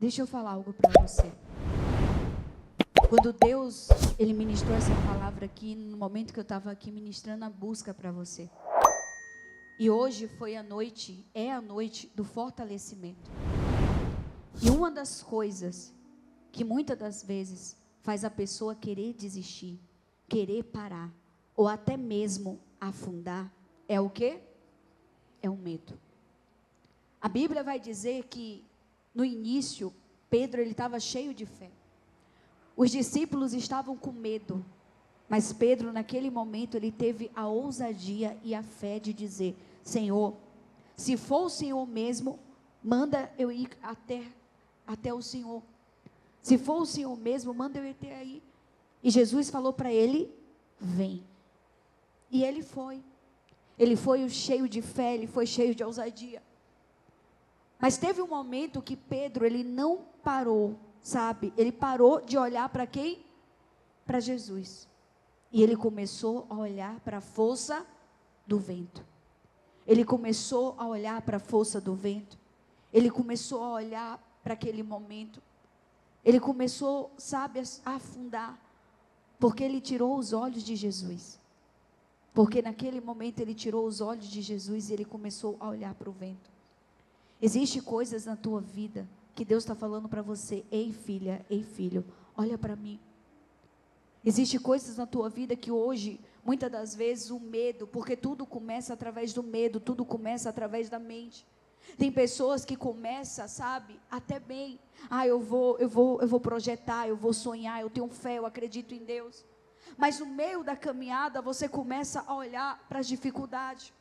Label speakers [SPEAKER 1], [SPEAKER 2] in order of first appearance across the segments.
[SPEAKER 1] Deixa eu falar algo para você. Quando Deus, Ele ministrou essa palavra aqui, no momento que eu estava aqui ministrando a busca para você. E hoje foi a noite, é a noite do fortalecimento. E uma das coisas que muitas das vezes faz a pessoa querer desistir, querer parar, ou até mesmo afundar, é o quê? É o medo. A Bíblia vai dizer que no início, Pedro ele estava cheio de fé. Os discípulos estavam com medo, mas Pedro naquele momento ele teve a ousadia e a fé de dizer: Senhor, se for o Senhor mesmo, manda eu ir até o Senhor. Se for o Senhor mesmo, manda eu ir até aí. E Jesus falou para ele: vem. E ele foi. Ele foi cheio de fé, ele foi cheio de ousadia. Mas teve um momento que Pedro, ele não parou, sabe? Ele parou de olhar para quem? Para Jesus. E ele começou a olhar para a força do vento. Ele começou a olhar para a força do vento. Ele começou a olhar para aquele momento. Ele começou, sabe, a afundar. Porque ele tirou os olhos de Jesus. Porque naquele momento ele tirou os olhos de Jesus e ele começou a olhar para o vento. Existem coisas na tua vida que Deus está falando para você: ei filha, ei filho, olha para mim. Existem coisas na tua vida que hoje, muitas das vezes o medo, porque tudo começa através do medo, tudo começa através da mente. Tem pessoas que começam, sabe, até bem, eu vou projetar, eu vou sonhar, eu tenho fé, eu acredito em Deus. Mas no meio da caminhada você começa a olhar para as dificuldades.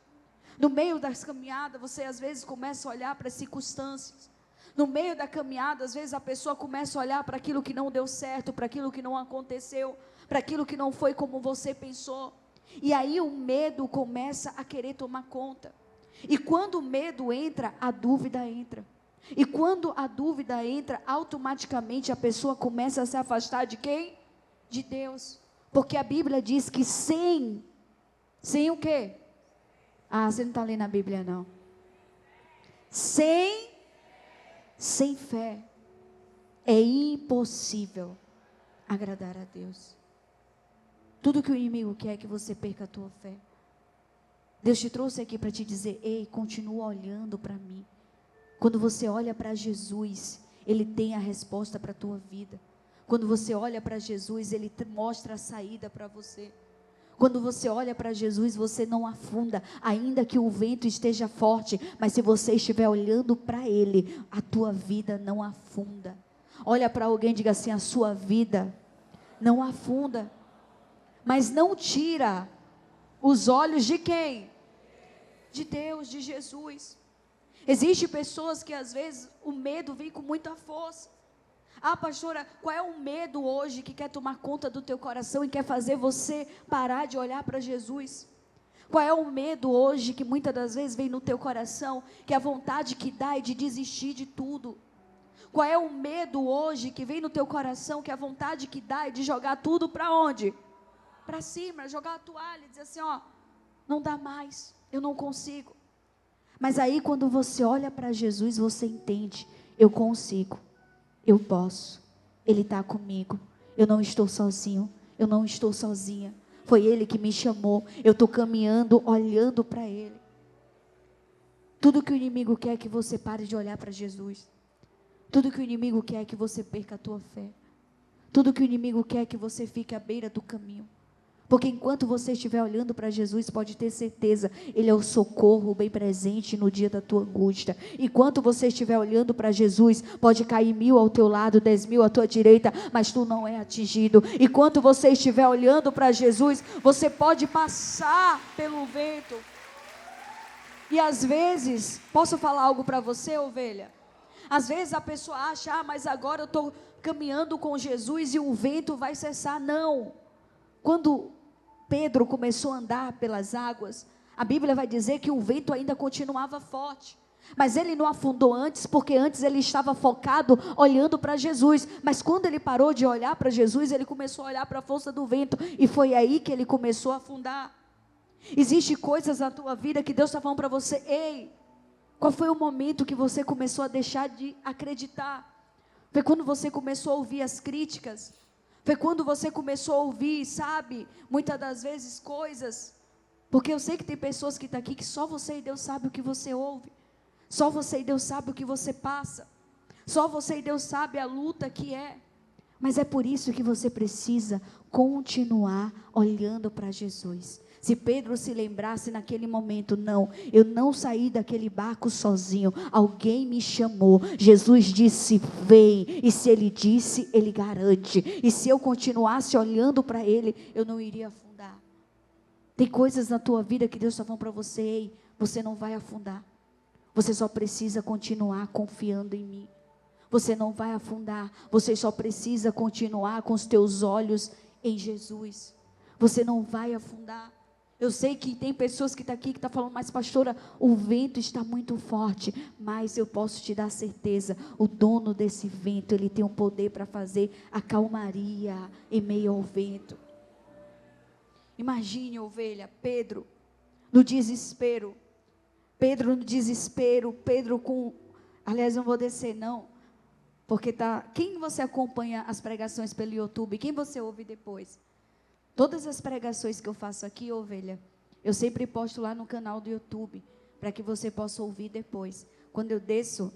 [SPEAKER 1] No meio das caminhadas, você às vezes começa a olhar para as circunstâncias. No meio da caminhada, às vezes a pessoa começa a olhar para aquilo que não deu certo, para aquilo que não aconteceu, para aquilo que não foi como você pensou. E aí o medo começa a querer tomar conta. E quando o medo entra, a dúvida entra. E quando a dúvida entra, automaticamente a pessoa começa a se afastar de quem? De Deus. Porque a Bíblia diz que sem o quê? Você não está lendo a Bíblia não. Sem fé, é impossível agradar a Deus. Tudo que o inimigo quer é que você perca a tua fé. Deus te trouxe aqui para te dizer: ei, continua olhando para mim. Quando você olha para Jesus, Ele tem a resposta para a tua vida. Quando você olha para Jesus, Ele mostra a saída para você. Quando você olha para Jesus, você não afunda, ainda que o vento esteja forte, mas se você estiver olhando para Ele, a tua vida não afunda. Olha para alguém e diga assim: a sua vida não afunda. Mas não tira os olhos de quem? De Deus, de Jesus. Existem pessoas que às vezes o medo vem com muita força. Pastora, qual é o medo hoje que quer tomar conta do teu coração e quer fazer você parar de olhar para Jesus? Qual é o medo hoje que muitas das vezes vem no teu coração, que a vontade que dá é de desistir de tudo? Qual é o medo hoje que vem no teu coração, que a vontade que dá é de jogar tudo para onde? Para cima, jogar a toalha e dizer assim: não dá mais, eu não consigo. Mas aí quando você olha para Jesus, você entende: eu consigo. Eu posso, Ele está comigo, eu não estou sozinho, eu não estou sozinha, foi Ele que me chamou, eu estou caminhando, olhando para Ele. Tudo que o inimigo quer é que você pare de olhar para Jesus, tudo que o inimigo quer é que você perca a tua fé, tudo que o inimigo quer é que você fique à beira do caminho. Porque enquanto você estiver olhando para Jesus, pode ter certeza, Ele é o socorro bem presente no dia da tua angústia. Enquanto você estiver olhando para Jesus, pode cair 1000 ao teu lado, 10.000 à tua direita, mas tu não é atingido. Enquanto você estiver olhando para Jesus, você pode passar pelo vento. E às vezes, posso falar algo para você, ovelha? Às vezes a pessoa acha: mas agora eu estou caminhando com Jesus e o vento vai cessar. Não. Quando Pedro começou a andar pelas águas, a Bíblia vai dizer que o vento ainda continuava forte, mas ele não afundou antes, porque antes ele estava focado olhando para Jesus. Mas quando ele parou de olhar para Jesus, ele começou a olhar para a força do vento, e foi aí que ele começou a afundar. Existem coisas na tua vida que Deus está falando para você: ei, qual foi o momento que você começou a deixar de acreditar? Foi quando você começou a ouvir as críticas. Foi quando você começou a ouvir, sabe, muitas das vezes coisas. Porque eu sei que tem pessoas que estão aqui que só você e Deus sabe o que você ouve. Só você e Deus sabe o que você passa. Só você e Deus sabe a luta que é. Mas é por isso que você precisa continuar olhando para Jesus. Se Pedro se lembrasse naquele momento, não, eu não saí daquele barco sozinho, alguém me chamou, Jesus disse, vem, e se ele disse, ele garante, e se eu continuasse olhando para ele, eu não iria afundar. Tem coisas na tua vida que Deus está falando para você, ei, você não vai afundar, você só precisa continuar confiando em mim, você não vai afundar, você só precisa continuar com os teus olhos em Jesus, você não vai afundar. Eu sei que tem pessoas que estão aqui que estão falando, mas pastora, o vento está muito forte, mas eu posso te dar certeza, o dono desse vento, ele tem o poder para fazer a calmaria em meio ao vento. Imagine, ovelha, Pedro no desespero, Pedro com, aliás, não vou descer não, porque quem você acompanha as pregações pelo YouTube, quem você ouve depois? Todas as pregações que eu faço aqui, ovelha, eu sempre posto lá no canal do YouTube, para que você possa ouvir depois. Quando eu desço,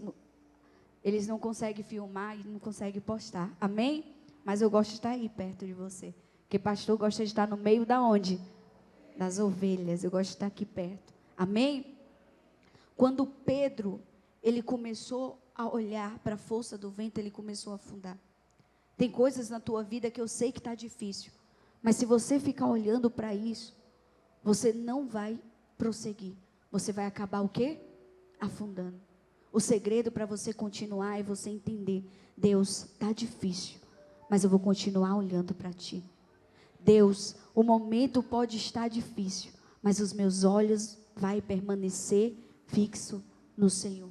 [SPEAKER 1] eles não conseguem filmar e não conseguem postar, amém? Mas eu gosto de estar aí perto de você, porque pastor gosta de estar no meio da onde? Das ovelhas, eu gosto de estar aqui perto, amém? Quando Pedro, ele começou a olhar para a força do vento, ele começou a afundar. Tem coisas na tua vida que eu sei que está difícil, mas se você ficar olhando para isso, você não vai prosseguir. Você vai acabar o quê? Afundando. O segredo para você continuar é você entender, Deus, está difícil, mas eu vou continuar olhando para ti. Deus, o momento pode estar difícil, mas os meus olhos vai permanecer fixo no Senhor.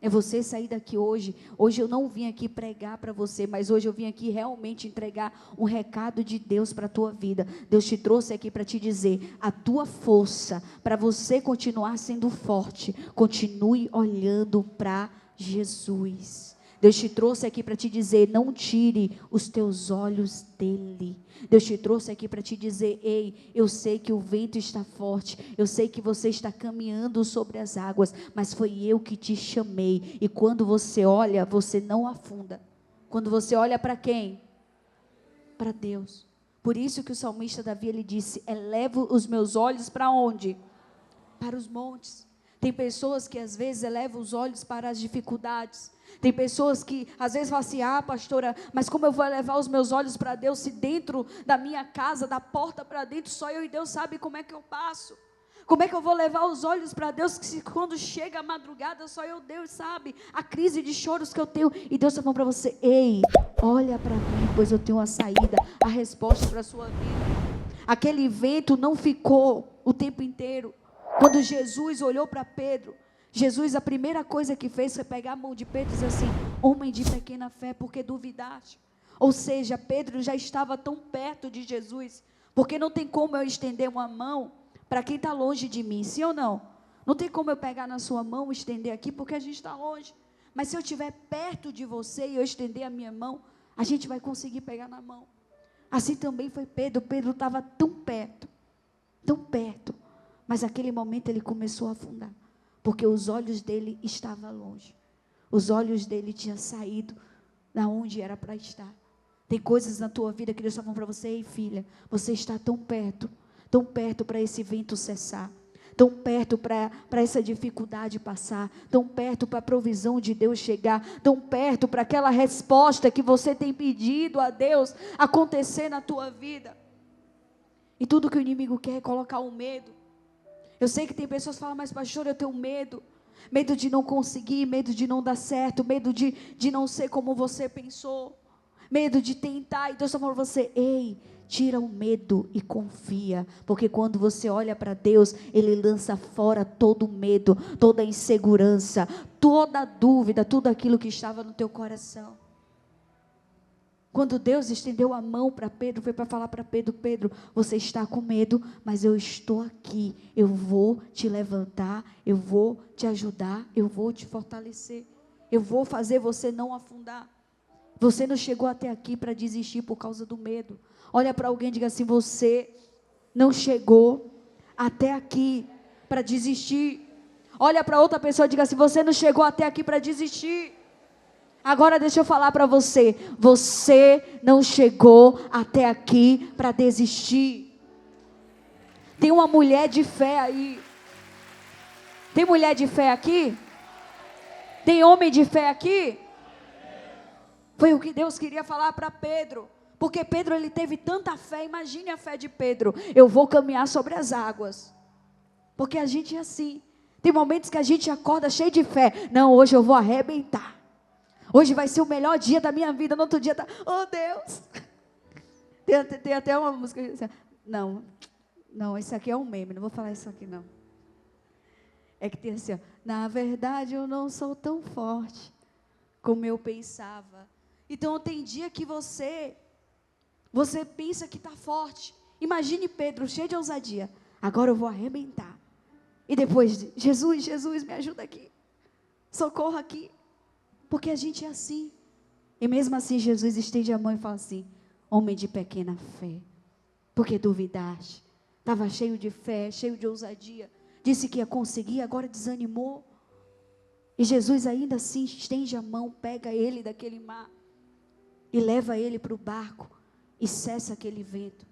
[SPEAKER 1] É você sair daqui hoje eu não vim aqui pregar para você, mas hoje eu vim aqui realmente entregar um recado de Deus para a tua vida. Deus te trouxe aqui para te dizer, a tua força, para você continuar sendo forte, continue olhando para Jesus. Deus te trouxe aqui para te dizer, não tire os teus olhos dele. Deus te trouxe aqui para te dizer, ei, eu sei que o vento está forte, eu sei que você está caminhando sobre as águas, mas foi eu que te chamei, e quando você olha, você não afunda. Quando você olha para quem? Para Deus. Por isso que o salmista Davi, ele disse, elevo os meus olhos para onde? Para os montes. Tem pessoas que às vezes elevam os olhos para as dificuldades. Tem pessoas que às vezes falam assim, pastora, mas como eu vou elevar os meus olhos para Deus, se dentro da minha casa, da porta para dentro, só eu e Deus sabe como é que eu passo? Como é que eu vou levar os olhos para Deus, que quando chega a madrugada, só eu, Deus sabe, a crise de choros que eu tenho, e Deus está falando para você, ei, olha para mim, pois eu tenho a saída, a resposta para a sua vida. Aquele vento não ficou o tempo inteiro. Quando Jesus olhou para Pedro, Jesus, a primeira coisa que fez foi pegar a mão de Pedro e dizer assim, homem de pequena fé, porque duvidaste? Ou seja, Pedro já estava tão perto de Jesus, porque não tem como eu estender uma mão para quem está longe de mim, sim ou não? Não tem como eu pegar na sua mão e estender aqui, porque a gente está longe. Mas se eu estiver perto de você e eu estender a minha mão, a gente vai conseguir pegar na mão. Assim também foi Pedro. Pedro estava tão perto, mas naquele momento ele começou a afundar, porque os olhos dele estavam longe, os olhos dele tinham saído da onde era para estar. Tem coisas na tua vida que Deus está falando para você, ei filha, você está tão perto para esse vento cessar, tão perto para essa dificuldade passar, tão perto para a provisão de Deus chegar, tão perto para aquela resposta que você tem pedido a Deus acontecer na tua vida. E tudo que o inimigo quer é colocar o medo. Eu sei que tem pessoas que falam, mas pastor, eu tenho medo de não conseguir, medo de não dar certo, medo de não ser como você pensou, medo de tentar, e Deus está falando para você, ei, tira o medo e confia, porque quando você olha para Deus, Ele lança fora todo o medo, toda a insegurança, toda a dúvida, tudo aquilo que estava no teu coração. Quando Deus estendeu a mão para Pedro, foi para falar para Pedro, Pedro, você está com medo, mas eu estou aqui, eu vou te levantar, eu vou te ajudar, eu vou te fortalecer, eu vou fazer você não afundar. Você não chegou até aqui para desistir por causa do medo. Olha para alguém e diga assim: você não chegou até aqui para desistir. Olha para outra pessoa e diga assim: você não chegou até aqui para desistir. Agora deixa eu falar para você: você não chegou até aqui para desistir. Tem uma mulher de fé aí. Tem mulher de fé aqui? Tem homem de fé aqui? Foi o que Deus queria falar para Pedro. Porque Pedro, ele teve tanta fé. Imagine a fé de Pedro: eu vou caminhar sobre as águas. Porque a gente é assim. Tem momentos que a gente acorda cheio de fé. Não, hoje eu vou arrebentar. Hoje vai ser o melhor dia da minha vida. No outro dia tá, oh Deus. Tem até uma música. Não, isso aqui é um meme. Não vou falar isso aqui não. É que tem assim, ó: na verdade eu não sou tão forte como eu pensava. Então tem dia que você pensa que está forte. Imagine Pedro cheio de ousadia: agora eu vou arrebentar. E depois, Jesus, me ajuda aqui, socorro aqui. Porque a gente é assim. E mesmo assim Jesus estende a mão e fala assim: homem de pequena fé, porque duvidaste? Estava cheio de fé, cheio de ousadia, disse que ia conseguir, agora desanimou. E Jesus ainda assim estende a mão, pega ele daquele mar e leva ele para o barco e cessa aquele vento.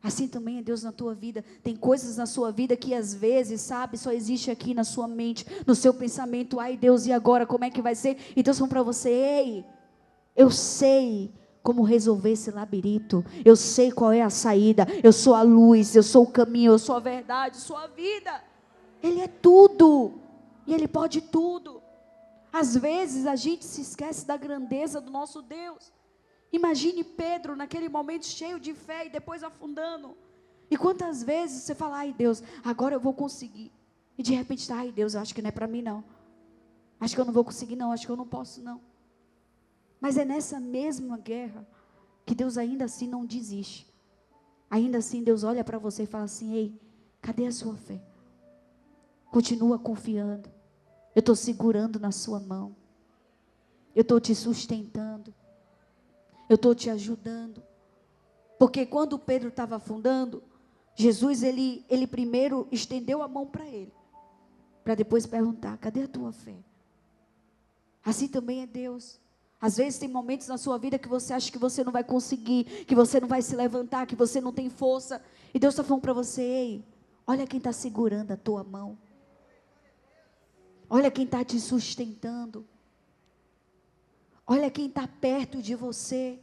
[SPEAKER 1] Assim também é Deus na tua vida. Tem coisas na sua vida que às vezes, sabe, só existe aqui na sua mente, no seu pensamento. Ai Deus, e agora como é que vai ser? E Deus falou para você: ei, eu sei como resolver esse labirinto, eu sei qual é a saída, eu sou a luz, eu sou o caminho, eu sou a verdade, eu sou a vida. Ele é tudo, e Ele pode tudo. Às vezes a gente se esquece da grandeza do nosso Deus. Imagine Pedro naquele momento cheio de fé e depois afundando. E quantas vezes você fala: ai Deus, agora eu vou conseguir. E de repente está: ai Deus, eu acho que não é para mim não. Acho que eu não vou conseguir não, acho que eu não posso não. Mas é nessa mesma guerra que Deus ainda assim não desiste. Ainda assim Deus olha para você e fala assim: ei, cadê a sua fé? Continua confiando. Eu estou segurando na sua mão. Eu estou te sustentando. Eu estou te ajudando. Porque quando Pedro estava afundando, Jesus, ele primeiro estendeu a mão para ele, para depois perguntar: cadê a tua fé? Assim também é Deus. Às vezes tem momentos na sua vida que você acha que você não vai conseguir, que você não vai se levantar, que você não tem força. E Deus está falando para você: ei, olha quem está segurando a tua mão. Olha quem está te sustentando. Olha quem está perto de você.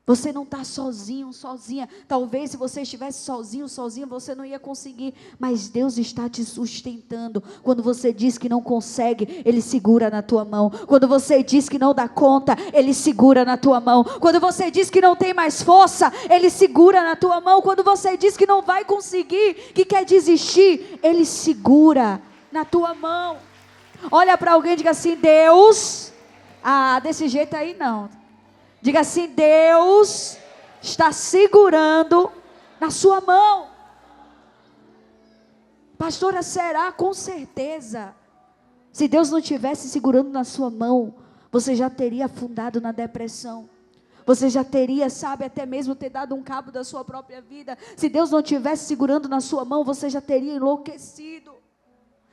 [SPEAKER 1] Você não está sozinho, sozinha. Talvez se você estivesse sozinho, sozinha, você não ia conseguir. Mas Deus está te sustentando. Quando você diz que não consegue, Ele segura na tua mão. Quando você diz que não dá conta, Ele segura na tua mão. Quando você diz que não tem mais força, Ele segura na tua mão. Quando você diz que não vai conseguir, que quer desistir, Ele segura na tua mão. Olha para alguém e diga assim: Deus, desse jeito aí não. Diga assim: Deus está segurando na sua mão. Pastora, será? Com certeza. Se Deus não tivesse segurando na sua mão, você já teria afundado na depressão. Você já teria, sabe, até mesmo ter dado um cabo da sua própria vida. Se Deus não tivesse segurando na sua mão, você já teria enlouquecido.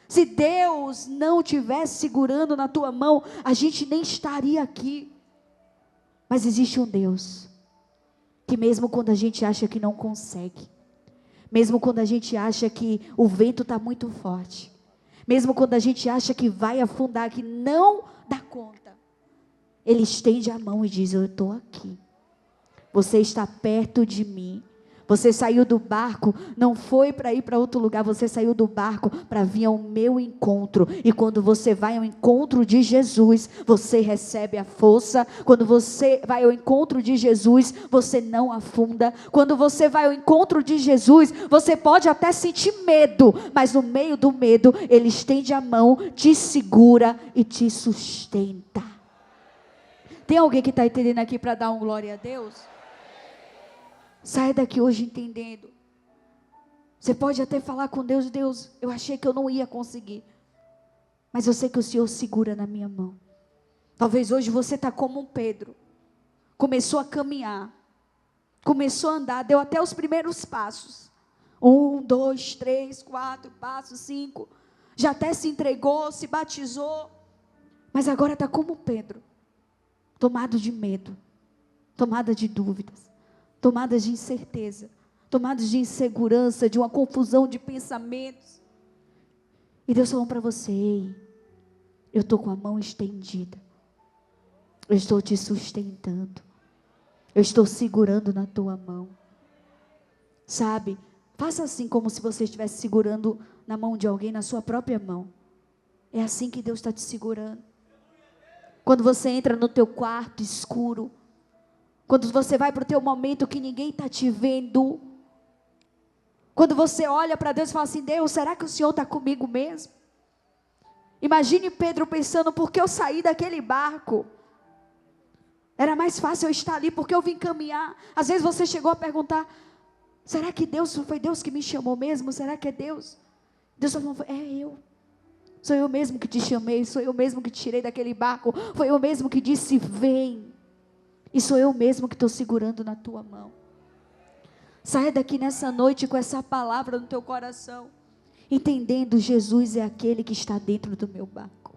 [SPEAKER 1] Se Deus não tivesse segurando na tua mão, a gente nem estaria aqui. Mas existe um Deus que mesmo quando a gente acha que não consegue, mesmo quando a gente acha que o vento está muito forte, mesmo quando a gente acha que vai afundar, que não dá conta, Ele estende a mão e diz: eu estou aqui, você está perto de mim. Você saiu do barco, não foi para ir para outro lugar, você saiu do barco para vir ao meu encontro. E quando você vai ao encontro de Jesus, você recebe a força. Quando você vai ao encontro de Jesus, você não afunda. Quando você vai ao encontro de Jesus, você pode até sentir medo, mas no meio do medo, Ele estende a mão, te segura e te sustenta. Tem alguém que está entendendo aqui para dar um glória a Deus? Saia daqui hoje entendendo. Você pode até falar com Deus: Deus, eu achei que eu não ia conseguir, mas eu sei que o Senhor segura na minha mão. Talvez hoje você está como um Pedro. Começou a caminhar. Começou a andar, deu até os primeiros passos. 1, 2, 3, 4 passos, 5. Já até se entregou, se batizou. Mas agora está como Pedro. Tomado de medo. Tomada de dúvidas. Tomada de incerteza. Tomado de insegurança, de uma confusão de pensamentos. E Deus falou para você: ei, eu estou com a mão estendida. Eu estou te sustentando. Eu estou segurando na tua mão. Sabe? Faça assim como se você estivesse segurando na mão de alguém, na sua própria mão. É assim que Deus está te segurando. Quando você entra no teu quarto escuro. Quando você vai para o teu momento que ninguém está te vendo. Quando você olha para Deus e fala assim: Deus, será que o Senhor está comigo mesmo? Imagine Pedro pensando: por que eu saí daquele barco? Era mais fácil eu estar ali, porque eu vim caminhar. Às vezes você chegou a perguntar: será que foi Deus que me chamou mesmo? Será que é Deus? Deus falou: é eu. Sou eu mesmo que te chamei, sou eu mesmo que te tirei daquele barco. Foi eu mesmo que disse: vem. E sou eu mesmo que estou segurando na tua mão. Saia daqui nessa noite com essa palavra no teu coração, entendendo: Jesus é aquele que está dentro do meu barco.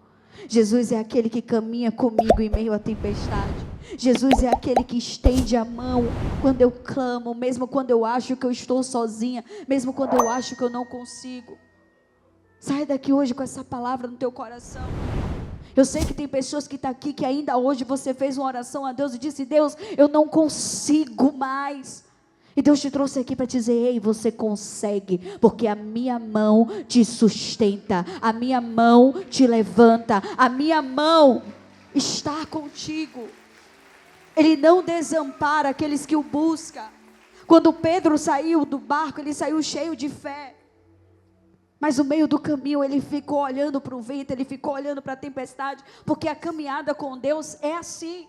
[SPEAKER 1] Jesus é aquele que caminha comigo em meio à tempestade. Jesus é aquele que estende a mão quando eu clamo, mesmo quando eu acho que eu estou sozinha, mesmo quando eu acho que eu não consigo. Sai daqui hoje com essa palavra no teu coração. Eu sei que tem pessoas que estão aqui, que ainda hoje você fez uma oração a Deus e disse: Deus, eu não consigo mais. E Deus te trouxe aqui para dizer: ei, você consegue, porque a minha mão te sustenta, a minha mão te levanta, a minha mão está contigo. Ele não desampara aqueles que o buscam. Quando Pedro saiu do barco, ele saiu cheio de fé. Mas no meio do caminho ele ficou olhando para o vento, ele ficou olhando para a tempestade, porque a caminhada com Deus é assim.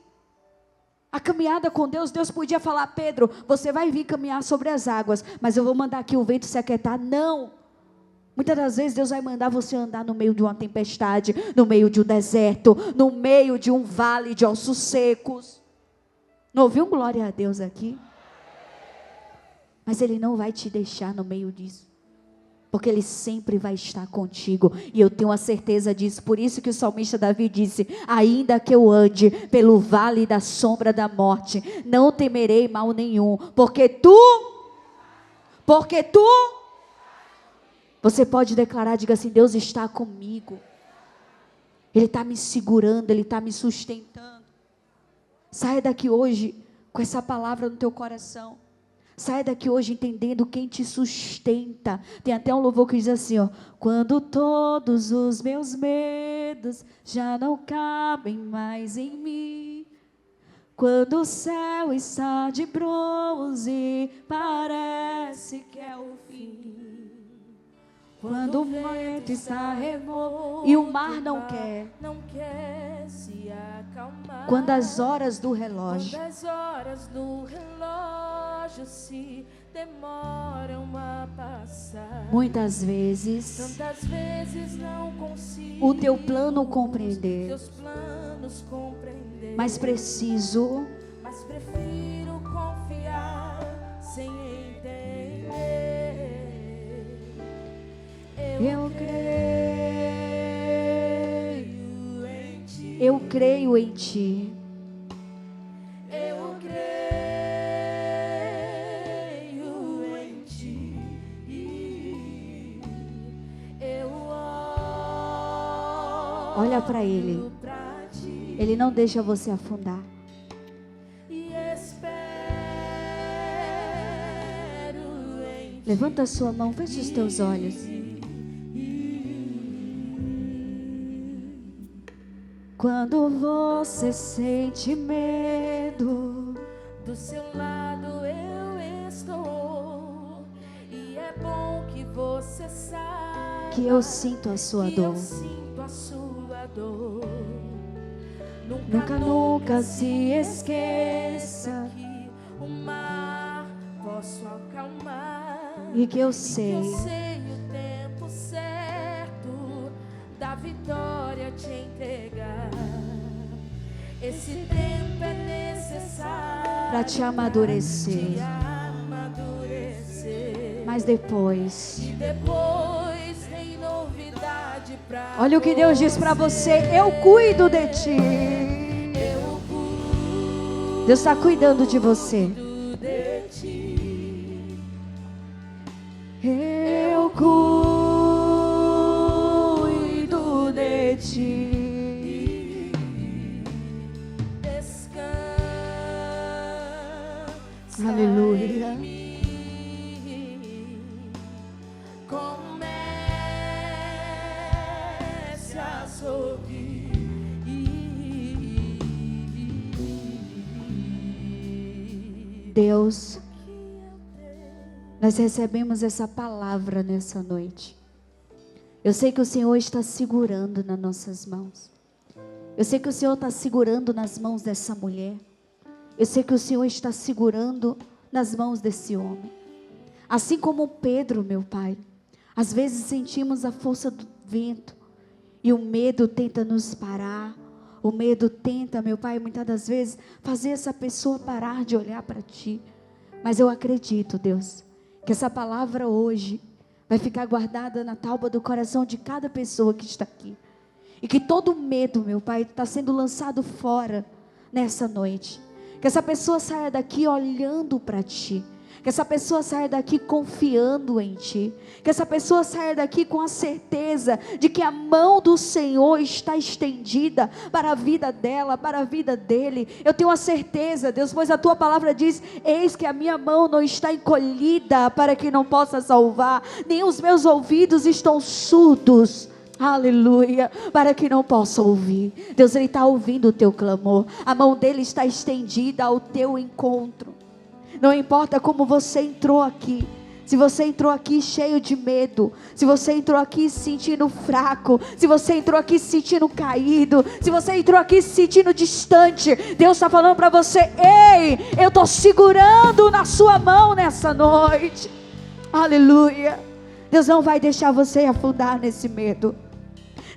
[SPEAKER 1] A caminhada com Deus, Deus podia falar: Pedro, você vai vir caminhar sobre as águas, mas eu vou mandar aqui o vento se aquietar. Não. Muitas das vezes Deus vai mandar você andar no meio de uma tempestade, no meio de um deserto, no meio de um vale de ossos secos. Não ouviu um glória a Deus aqui? Mas Ele não vai te deixar no meio disso, porque Ele sempre vai estar contigo, e eu tenho a certeza disso. Por isso que o salmista Davi disse: ainda que eu ande pelo vale da sombra da morte, não temerei mal nenhum, porque tu, você pode declarar, diga assim: Deus está comigo, Ele está me segurando, Ele está me sustentando. Saia daqui hoje com essa palavra no teu coração. Saia daqui hoje entendendo quem te sustenta. Tem até um louvor que diz assim, ó: quando todos os meus medos já não cabem mais em mim, quando o céu está de bronze, parece que é o fim, quando o vento está remoto e o mar não quer se acalmar, quando as horas do relógio se demoram a passar, muitas vezes, tantas vezes não consigo o teu plano compreender, teus planos compreender, mas prefiro confiar sem entender. Eu creio em ti. Olha para Ele. Ele não deixa você afundar. Levanta a sua mão, feche os teus olhos. Quando você sente medo, do seu lado eu estou. E é bom que você saiba que eu sinto a sua dor. Nunca se esqueça que o mar posso acalmar, e que eu sei o tempo certo da vitória te entregar.
[SPEAKER 2] Esse tempo é necessário
[SPEAKER 1] para te amadurecer. Mas depois,
[SPEAKER 2] E depois tem novidade pra
[SPEAKER 1] olha o que Deus diz para você: eu cuido de ti.
[SPEAKER 2] Eu cuido
[SPEAKER 1] Deus está cuidando de você.
[SPEAKER 2] de ti.
[SPEAKER 1] Eu cuido de ti.
[SPEAKER 2] Descansa
[SPEAKER 1] Aleluia.
[SPEAKER 2] em mim. Comece a sorrir.
[SPEAKER 1] Deus, nós recebemos essa palavra nessa noite. Eu sei que o Senhor está segurando nas nossas mãos. Eu sei que o Senhor está segurando nas mãos dessa mulher. Eu sei que o Senhor está segurando nas mãos desse homem. Assim como Pedro, meu Pai, às vezes sentimos a força do vento e o medo tenta nos parar. O medo tenta, meu Pai, muitas das vezes fazer essa pessoa parar de olhar para Ti. Mas eu acredito, Deus, que essa palavra hoje vai ficar guardada na tauba do coração de cada pessoa que está aqui. E que todo medo, meu Pai, está sendo lançado fora nessa noite. Que essa pessoa saia daqui olhando para Ti. Que essa pessoa saia daqui confiando em Ti. Que essa pessoa saia daqui com a certeza de que a mão do Senhor está estendida para a vida dela, para a vida dele. Eu tenho a certeza, Deus, pois a Tua palavra diz: eis que a minha mão não está encolhida para que não possa salvar, nem os meus ouvidos estão surdos, aleluia, para que não possa ouvir. Deus, Ele está ouvindo o teu clamor. A mão dele está estendida ao teu encontro. Não importa como você entrou aqui. Se você entrou aqui cheio de medo, se você entrou aqui se sentindo fraco, se você entrou aqui se sentindo caído, se você entrou aqui se sentindo distante, Deus está falando para você: ei, eu estou segurando na sua mão nessa noite. Aleluia. Deus não vai deixar você afundar nesse medo.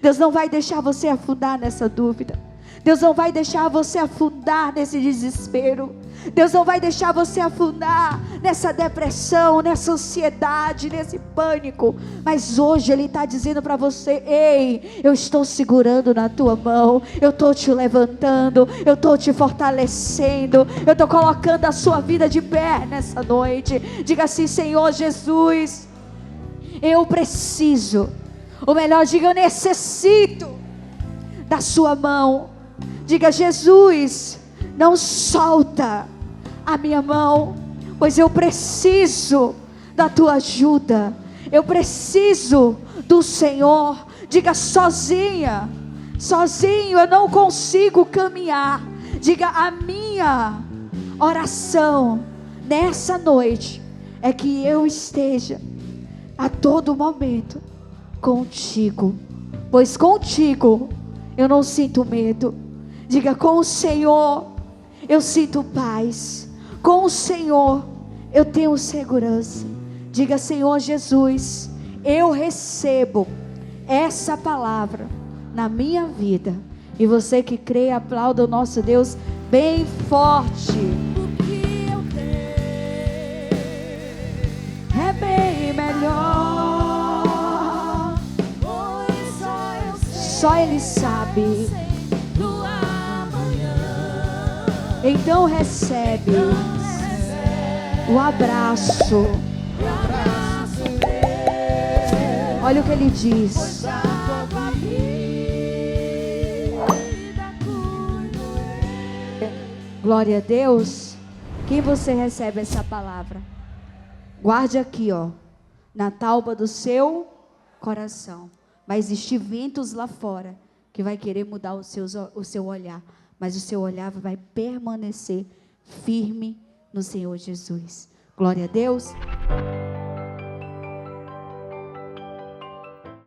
[SPEAKER 1] Deus não vai deixar você afundar nessa dúvida. Deus não vai deixar você afundar nesse desespero. Deus não vai deixar você afundar nessa depressão, nessa ansiedade, nesse pânico. Mas hoje Ele está dizendo para você: ei, eu estou segurando na tua mão, eu estou te levantando, eu estou te fortalecendo, eu estou colocando a sua vida de pé nessa noite. Diga assim: Senhor Jesus, eu preciso, ou melhor, diga: eu necessito da sua mão. Diga: Jesus, não solta a minha mão, pois eu preciso da tua ajuda, eu preciso do Senhor. Diga: sozinho eu não consigo caminhar. Diga: a minha oração nessa noite é que eu esteja a todo momento contigo, pois contigo eu não sinto medo. Diga: com o Senhor eu sinto paz, com o Senhor eu tenho segurança. Diga: Senhor Jesus, eu recebo essa palavra na minha vida. E você que crê, aplauda o nosso Deus bem forte.
[SPEAKER 2] O que eu tenho
[SPEAKER 1] É bem melhor,
[SPEAKER 2] pois só eu sei
[SPEAKER 1] só Ele sabe.
[SPEAKER 2] do amanhã.
[SPEAKER 1] Então recebe o abraço.
[SPEAKER 2] O abraço dele,
[SPEAKER 1] Olha o que Ele diz:
[SPEAKER 2] da tua vida cuido eu.
[SPEAKER 1] glória a Deus. Quem você recebe essa palavra? Guarde aqui, ó, na tauba do seu coração. Vai existir ventos lá fora que vai querer mudar o seu olhar, mas o seu olhar vai permanecer firme no Senhor Jesus. Glória a Deus.